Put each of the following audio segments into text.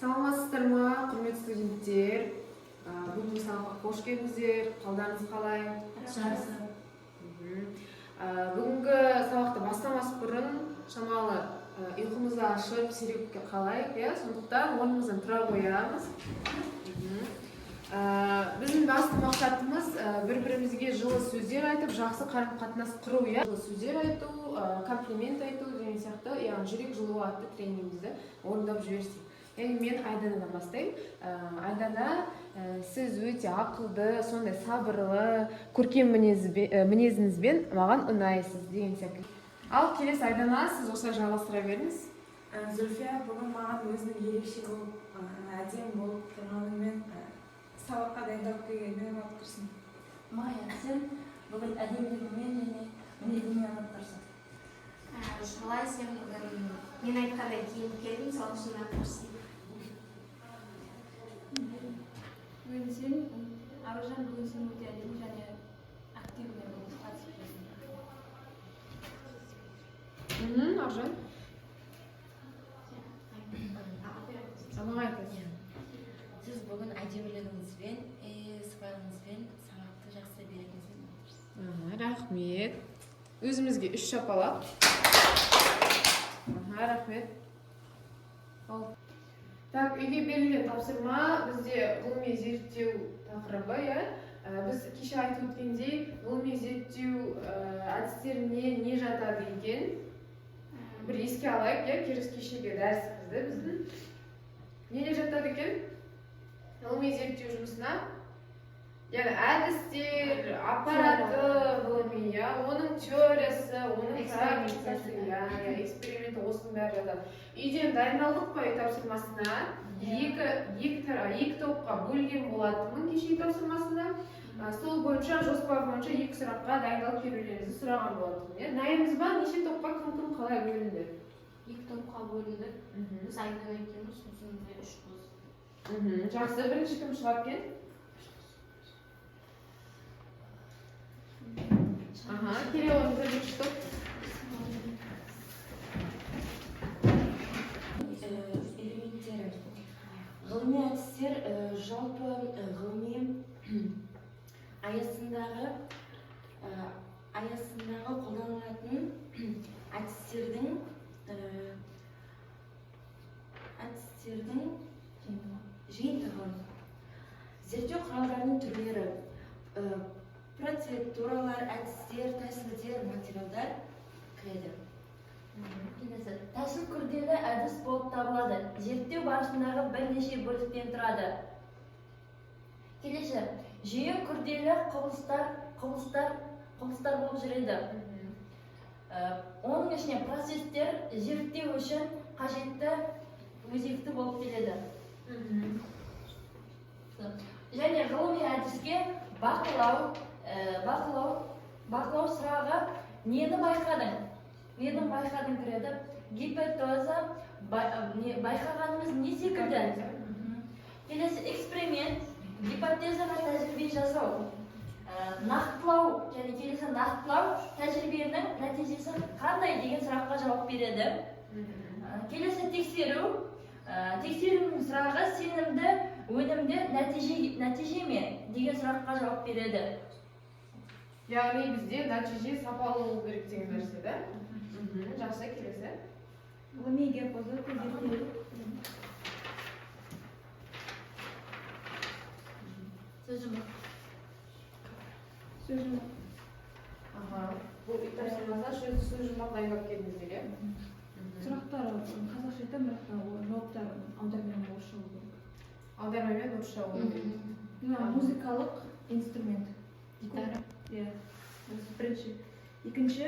Саламатсыздар ма, құрметті студенттер? Бүгінгі сабаққа қош келдіңіздер. Қалдарыңыз қалай? Бүгінгі сабақты бастамас бұрын шамалы ұйқымызды ашып серепке қалайық, сондықтан орнымыздан тұра қоямыз. Біздің басты мақсатымыз бір-бірімізге жылы сөздер айтып, жақсы қарым-қатынас құру, жылы сөздер айту, комплимент айту деген сияқты, яғни жүрек жылуы атты тренингімізді орындап жіберсек. Мен Айданадан бастаймын. Айдана, сіз өте ақылды, сондай сабырлы, көркем мінезіңізбен маған ұнайсыз деген сияқты. Ал келесі Айдана, сіз осылай жалғастыра беріңіз. Зүлфия, бүгін маған өзінің ерекше болып, әдемі болып тұрғанымен сабаққа дайындалып келгенмен ұнап тұрсың. Майя, сен бүгін әдемілігімен және мінезіңмен ұнап тұрсың. Шалай, сен бүгін мен айтқандай киініп келдің, сол үшін ұнап тұрсың. Бүгін сен, Аружан, бүгін сен өте әдемі және активный болып қатысып жүрсің. Аружан? Сабақ айтасыз. Сіз бүгін әдемілігіңізбен, сыпайылығыңызбен сабақты жақсы беретініңізбен. Рахмет. Өзімізге 3 шапалақ. Рахмет. Так, үйге берілген тапсырма бізде ғылыми зерттеу тақырыбы. Біз кеше айтып өткендей, ғылыми зерттеу әдістеріне не жатады екен? Бір еске алайық, кешегі дәрісімізді біздің. Не жатады екен? Ғылыми зерттеу жұмысына, яғни әдістер, аппараты ғылыми, оның теориясы, оның практикасы, эксперименті, осының бәрі жатады. Үйден дайындалдық па үй тапсырмасына? Екі топқа бөлген болатынмын кешегі тапсырмасына. Сол бойынша, жоспар бойынша 2 сұраққа дайындалып келулеріңізді сұраған болатынмын. Дайынбыз ба? Неше топқа кім қалай бөлінді? 2 топқа бөлінді. Біз Айдана екеуміз, сосын 3 қыз. Жақсы, бірінші кім шығарып кен? Келе орныңызда бірінші топ. Элементтері. Ғылыми әдістер жалпы ғылыми аясындағы қолданылатын әдістердің жиынтығы. Зерттеу құралдарының түрлері, процедуралар, әдістер, тәсілдер, материалдар кіреді. Тәсіл күрделі әдіс болып табылады. Зерттеу барысындағы бірнеше бөліктен тұрады. Келесі, жүйе күрделі құбылыстар болып жүреді. Оның ішіне процестер зерттеу үшін қажетті өзекті болып келеді. Және ғылыми әдіске бақылау сұрағы нені байқадың? Нені байқадың кіреді? Гипотеза, байқағанымыз не секілді? Келесі эксперимент, гипотезаға тәжірибе жасау. Нақтылау, және келесі нақтылау тәжірибенің нәтижесі қандай деген сұраққа жауап береді. Келесі тексеру, тексерудің сұрағы сенімді, өнімді нәтиже ме деген сұраққа жауап береді. Яғни бізде нәтиже сапалы болу керек деген нәрсе, да? Жақсы, келесі. Ғылыми гипотеза зерттеу. Сөз жұмақ. Бұл тапсырмада сөз жұмақ дайындап келдіңіздер, Сұрақтар қазақша айтам, бірақ жауаптар аудармамен орысша болу керек. Аудармамен орысша болу керек. Музыкалық инструмент. Гитара. Бірінші. Екінші,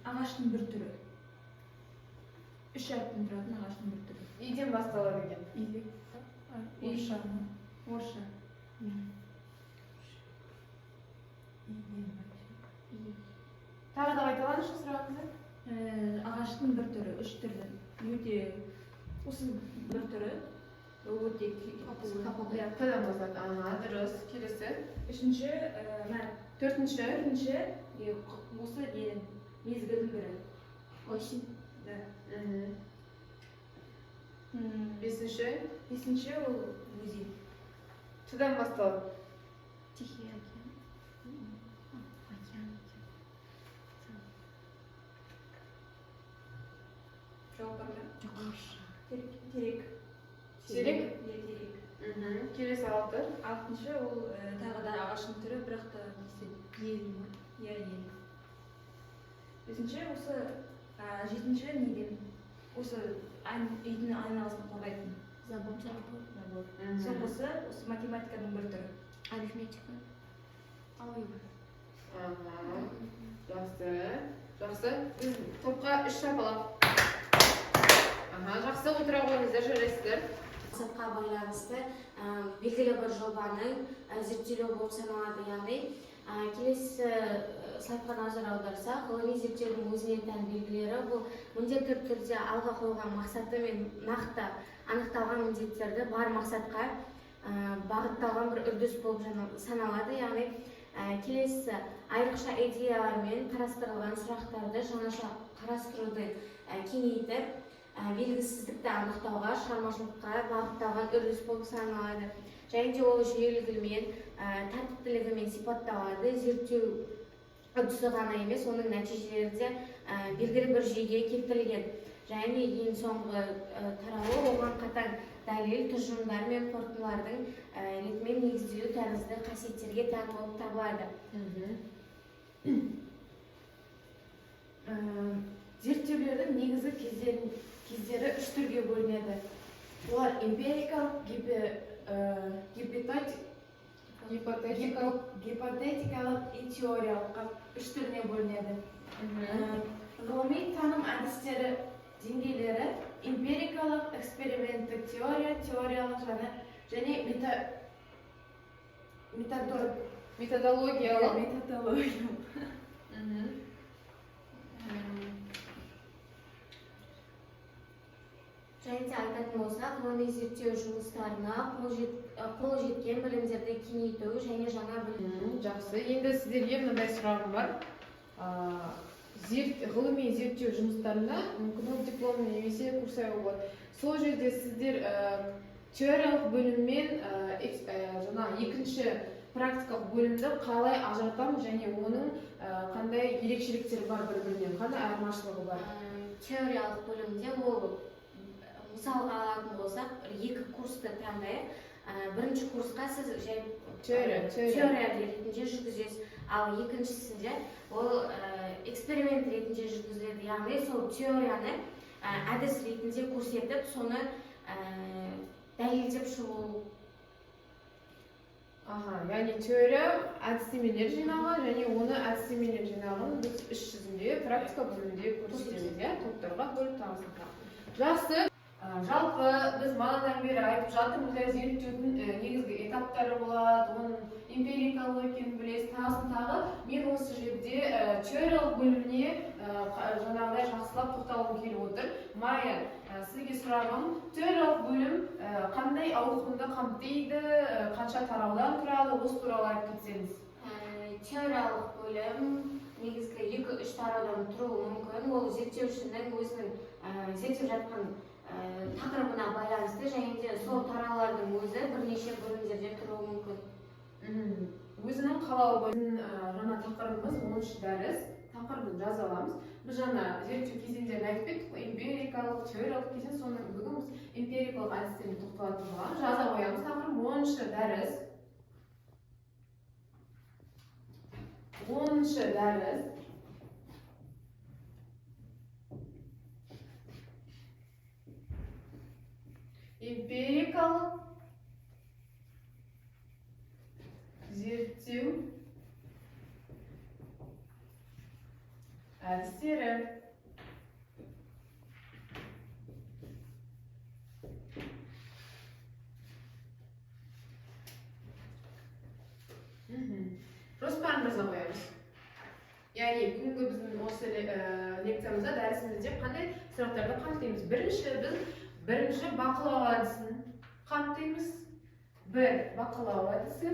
ағаштың бір түрі. 3 әріптен тұратын ағаштың бір түрі. Иден басталады екен. Иде. Орысша. Тағы да қайталаңызшы сұрағыңызды. Ағаштың бір түрі, 3 түрден. Өте осы бір түрі. Өте Қадан бастады? Дұрыс. Келесі. Үшінші, Төртінші. осы мезгілдің бірі. Осень. Да. Бесінші Бесінші ол өзен. Чыдан басталады. Тихий океан. Океан. Жауап бар ма? Жоқ. Терек. Терек? Иә, терек. Келесі 6. Алтыншы ол тағы да ағаштың түрі, бірақ та Ел ма? иә, ел. Бесінші осы жетінші неден осы үйдің айналасын қорғайтын Забор. набор. Соңғысы осы математиканың бір түрі. Арифметика. Алгебра. Жақсы. Біз топқа 3 шапалақ. Жақсы, отыра қойыңыздар, жарайсыздар. Мақсатқа байланысты белгілі бір жобаның зерттеулі болып саналады, яғни келесі слайдқа назар аударсақ, ғылыми зерттеудің өзіне тән белгілері бұл міндетті түрде алға қойылған мақсаты мен нақты анықталған міндеттерді бар мақсатқа бағытталған бір үрдіс болып саналады, яғни келесі айрықша идеялар мен қарастырылған сұрақтарды жаңаша қарастыруды кеңейтіп белгісіздікті анықтауға, шығармашылыққа бағытталған үрдіс болып саналады. Және де ол жүйелілігімен, тәртіптілігімен сипатталады. Зерттеу үрдісі ғана емес, оның нәтижелері де белгілі бір жүйеге келтірілген. Және ең соңғы тарауы оған қатаң дәлел, тұжырымдар мен қорытындылардың ретімен негізделу тәрізді қасиеттерге тән болып табылады. Зерттеулердің негізгі кездері 3 түрге бөлінеді. Олар эмпирикалық, гипотетикалық и теориялық 3 түріне бөлінеді. Ғылыми таным әдістері деңгейлері эмпирикалық, эксперименттік теория, теориялық және методологиялық. Және де айтатын болсақ, ғылыми зерттеу жұмыстарына қол жеткен білімдерді кеңейту және жаңа білім. Жақсы. Енді сіздерге мынандай сұрағым бар. Ғылыми зерттеу жұмыстарында мүмкін ол диплом немесе курсовой болады. Сол жерде сіздер теориялық бөлім мен екінші практикалық бөлімді қалай ажыратамыз және оның қандай ерекшеліктері бар бір-бірінен, қандай айырмашылығы бар? Теориялық бөлімде ол мысалға алатын болсақ, 2 курсты таңдайық. Бірінші курсқа сіз жай теория ретінде жүргізесіз, ал екіншісінде ол эксперимент ретінде жүргізіледі. Яғни сол теорияны әдіс ретінде көрсетіп, соны дәлелдеп шығу. Яғни теория әдістемелер жинағы және оны әдістемелер жинағын біз іс жүзінде, практика бөлімінде көрсетеміз, топтарға бөліп тағысып. Жақсы. Жалпы біз манадан бері айтып жатырмыз, зерттеудің негізгі этаптары болады, оның эмпирикалық екенін білесіз, тағы. Мен осы жерде теориялық бөліміне жаңағыдай жақсылап тоқталғым келіп отыр. Майя, сізге сұрағым, теориялық бөлім қандай ауқымды қамтиды, қанша тараудан тұрады, осы туралы айтып кетсеңіз. Теориялық бөлім негізгі 2-3 тараудан тұруы мүмкін. Ол зерттеушінің өзінің зерттеп жатқан тақырыбына байланысты, және де сол тараулардың өзі бірнеше бөлімдерден тұруы мүмкін. Өзінің қалауы бойынша жаңа тақырыбымыз 10-шы дәріс, тақырыбын жаза аламыз. Біз жаңа зерттеу кезеңдерін айтып кеттік, эмпирикалық, теориялық кезең, соның бүгін біз эмпирикалық әдістеріне тоқталатын боламыз. Жаза қоямыз, тақырып 10-шы дәріс. 10-шы дәріс. Эмпирикалық зерттеу әдістері. Жоспарын жаза қоямыз. Яғни бүгінгі біздің осы лекциямызда, дәрісімізде қандай сұрақтарды қамтимыз? Бірінші бақылау әдісін қамтимыз. Бақылау әдісі.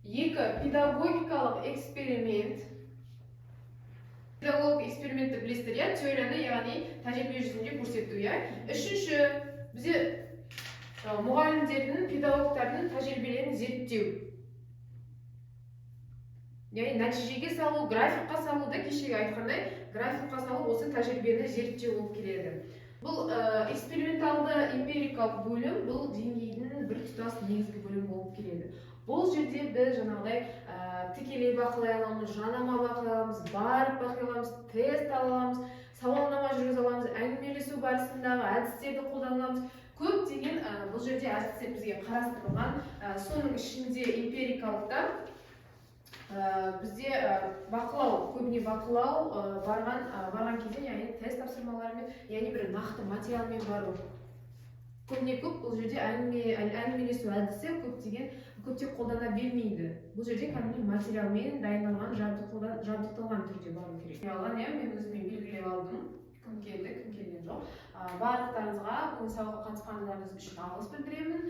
2 педагогикалық эксперимент. Педагог экспериментті білесіздер, иә, теорияны, яғни тәжірибе жүзінде көрсету, иә. Үшінші, бізде мұғалімдердің, педагогтардың тәжірибелерін зерттеу. Яғни нәтижеге салу, графикқа салу да кешегі айтқандай, графикқа салу осы тәжірибені зерттеу болып келеді. Бұл эксперименталды эмпирикалық бөлім, бұл деңгейдің бір тұтас негізгі бөлім болып келеді. Бұл жерде біз жаңағыдай тікелей бақылай аламыз, жанама бақылай аламыз, барып бақылай аламыз, тест ала аламыз, сауалнама жүргізе аламыз, әңгімелесу барысындағы әдістерді қолданамыз. Көптеген бұл жерде әдістер бізге қарастырылған, соның ішінде эмпирикалықта бізде бақылау, көбіне бақылау барған кезде, яғни тест тапсырмаларымен, яғни бір нақты материалмен бару. Көбіне көп бұл жерде әңгімелесу әдісі көптеп қолдана бермейді. Бұл жерде кәдімгі материалмен дайындалған, жабдықталған түрде бару керек. Мен өзіме белгілеп алдым. Кім келді, кім келген жоқ. Барлықтарыңызға бүгін сабаққа қатысқандарыңыз үшін алғыс білдіремін.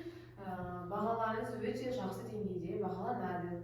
Бағаларыңыз өте жақсы деңгейде бағаланады.